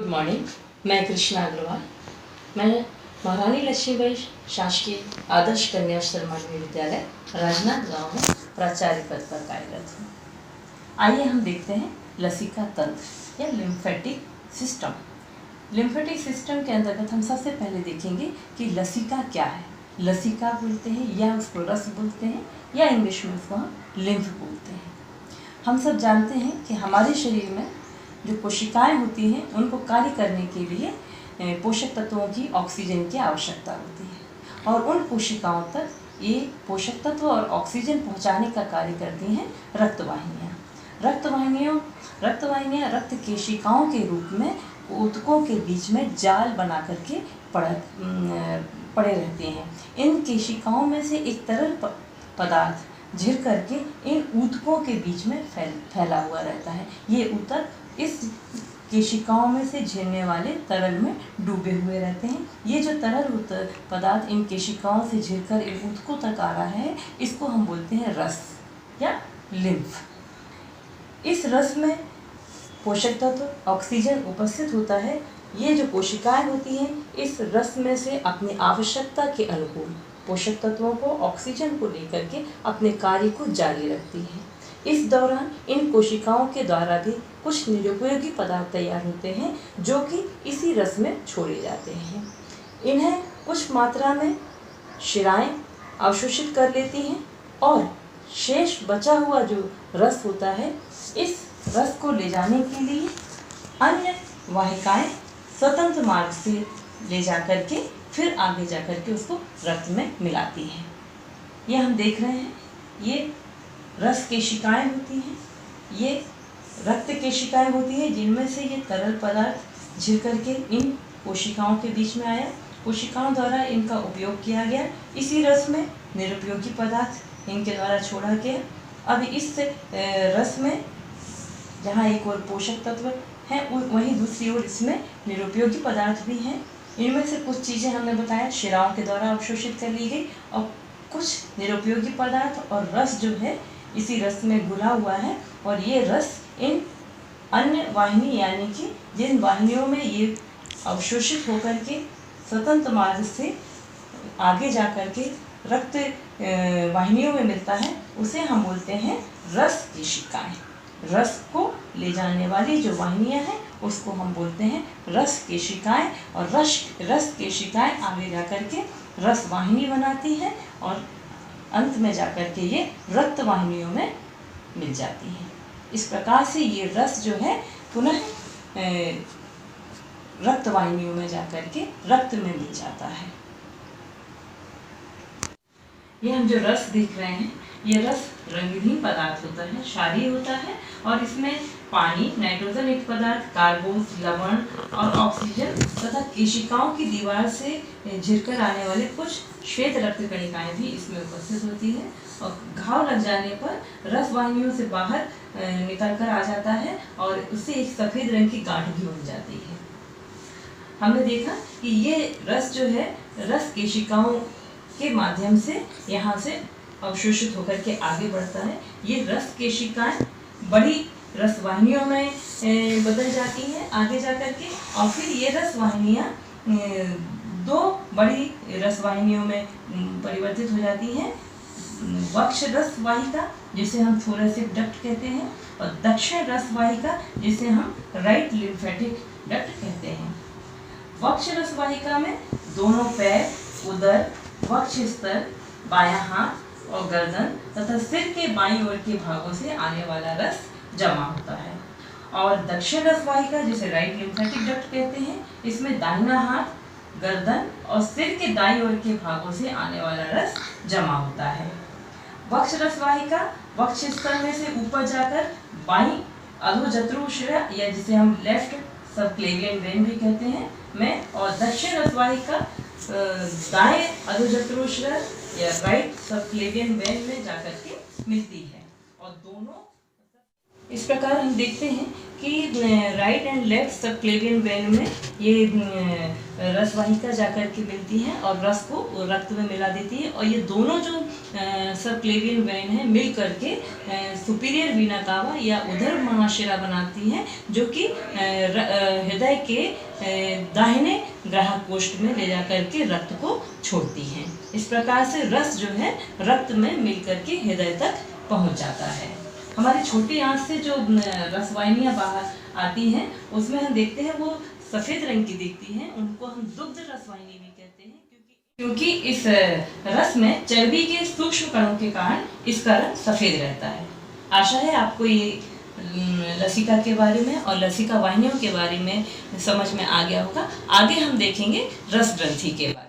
Morning. मैं कृष्णा अग्रवाल। मैं महारानी लक्ष्मीबाई शासकीय आदर्श कन्या उच्चतर माध्यमिक विद्यालय राजनांद गांव में प्राचार्य पद पर कार्यरत हूँ। आइए हम देखते हैं लसिका तंत्र या लिम्फेटिक सिस्टम। लिम्फेटिक सिस्टम के अंतर्गत हम सबसे पहले देखेंगे कि लसिका क्या है। लसिका बोलते हैं या उसको रस बोलते हैं या इंग्लिश में उसको हम लिम्फ बोलते हैं। हम सब जानते हैं कि हमारे शरीर में जो कोशिकाएं होती हैं उनको कार्य करने के लिए पोषक तत्वों की ऑक्सीजन की आवश्यकता होती है और उन कोशिकाओं तक ये पोषक तत्व और ऑक्सीजन पहुंचाने का कार्य करती हैं रक्तवाहिनियाँ। रक्तवाहिनियाँ रक्त केशिकाओं के रूप में ऊतकों के बीच में जाल बना करके पड़े रहते हैं। इन केशिकाओं में से एक तरल पदार्थ झिर करके इन ऊतकों के बीच में फैला हुआ रहता है। ये ऊतक इस केशिकाओं में से झिरने वाले तरल में डूबे हुए रहते हैं। ये जो तरल पदार्थ इन केशिकाओं से झिरकर इन ऊतकों तक आ रहा है, इसको हम बोलते हैं रस या लिम्फ। इस रस में पोषक तत्व ऑक्सीजन उपस्थित होता है। ये जो कोशिकाएं होती हैं इस रस में से अपनी आवश्यकता के अनुकूल पोषक तत्वों को ऑक्सीजन को लेकर के अपने कार्य को जारी रखती है। इस दौरान इन कोशिकाओं के द्वारा भी कुछ निरुपयोगी पदार्थ तैयार होते हैं जो कि इसी रस में छोड़े जाते हैं। इन्हें कुछ मात्रा में शिराएं अवशोषित कर लेती हैं और शेष बचा हुआ जो रस होता है, इस रस को ले जाने के लिए अन्य वाहिकाएं स्वतंत्र मार्ग से ले जाकर के फिर आगे जाकर के उसको रक्त में मिलाती हैं। ये हम देख रहे हैं, ये रस केशिकाएं होती हैं, ये रक्त केशिकाएं होती हैं जिनमें से ये तरल पदार्थ झिर करके इन कोशिकाओं के बीच में आया। कोशिकाओं द्वारा इनका उपयोग किया गया। इसी रस में निरुपयोगी पदार्थ इनके द्वारा छोड़ा गया। अब इस रस में जहाँ एक और पोषक तत्व हैं, वहीं दूसरी ओर इसमें निरुपयोगी पदार्थ भी हैं। इनमें से कुछ चीज़ें हमने बताया शिराओं के द्वारा अवशोषित कर ली गई और कुछ निरुपयोगी पदार्थ और रस जो है इसी रस में घुला हुआ है। और ये रस इन अन्य वाहिनी यानी कि जिन वाहिनियों में ये अवशोषित होकर के स्वतंत्र मार्ग से आगे जा कर के रक्त वाहिनियों में मिलता है, उसे हम बोलते हैं रस केशिकाएं। रस को ले जाने वाली जो वाहिनियां हैं उसको हम बोलते हैं रस केशिकाएं। और रस केशिकाएं आगे जा कर के रस वाहिनी बनाती हैं और अंत में जाकर के ये रक्त वाहिनियों में मिल जाती हैं। इस प्रकार से ये रस जो है पुनः रक्त वाहिनियों में जाकर के रक्त में मिल जाता है। ये हम जो रस देख रहे हैं, ये रस रंगहीन पदार्थ होता है, क्षारीय होता है और इसमें पानी, नाइट्रोजन युक्त पदार्थ, कार्बन, लवण और ऑक्सीजन तथा केशिकाओं की दीवार से झिरकर आने वाले कुछ श्वेत रक्त कणिकाएं भी इसमें उपस्थित होती हैं। और घाव लग जाने पर रस वाहिनियों से बाहर निकल कर आ जाता है और उससे एक सफ़ेद रंग की गांठ भी बन जाती है। हमने देखा कि ये रस जो है रस केशिकाओं के माध्यम से यहाँ से अवशोषित होकर के आगे बढ़ता है। ये रस केशिकाएं बड़ी रस वाहिनियों में बदल जाती हैं आगे जाकर के और फिर ये रस वाहिनियाँ दो बड़ी रस वाहिनियों में परिवर्तित हो जाती हैं। वक्ष रस वाहिका जिसे हम थोरेसिक डक्ट कहते हैं और दक्षिण रस वाहिका जिसे हम राइट लिम्फेटिक डक्ट कहते हैं। वक्ष रस वाहिका में दोनों पैर, उदर, वक्ष स्तर, बायां हाथ और गर्दन तथा सिर के बाईं ओर के भागों से आने वाला रस जमा होता है। और दक्षिण रस वाहिका जिसे राइट लिम्फेटिक डक्ट कहते हैं, इसमें दाहिना हाथ, गर्दन और सिर के दाईं ओर के भागों से आने वाला रस जमा होता है। वक्ष रस वाहिका वक्ष स्तर में से ऊपर जाकर बाईं अधोजत्रु शिरा या जिसे हम लेफ्ट सबक्लेवियन वेन भी कहते हैं में और दक्षिण रस वाहिका दाएं अधोजत्रु शिरा या राइट सबक्लेवियन वेन में जाकर के मिलती है। और दोनों इस प्रकार हम देखते हैं कि right and left subclavian vein में ये रसवाहिका जाकर के मिलती हैं और रस को रक्त में मिला देती है, और ये दोनों जो सबक्लेवियन वेन है मिल करके सुपीरियर वीना कावा या उधर महाशिरा बनाती हैं, जो कि हृदय के दाहिने ग्राहक कोष्ठ में ले जाकर के रक्त को छोड़ती हैं। इस प्रकार से रस जो है रक्त में मिल करके हृदय तक पहुंच जाता है। हमारी छोटी आंत से जो रसवाहिनियाँ बाहर आती हैं उसमें हम देखते हैं वो सफ़ेद रंग की दिखती हैं, उनको हम दुग्ध रसवाहिनी भी कहते हैं, क्योंकि इस रस में चर्बी के सूक्ष्म कणों के कारण इसका रंग सफ़ेद रहता है। आशा है आपको ये लसिका के बारे में और लसिका वाहिनियों के बारे में समझ में आ गया होगा। आगे हम देखेंगे रस ग्रंथि के बारे में।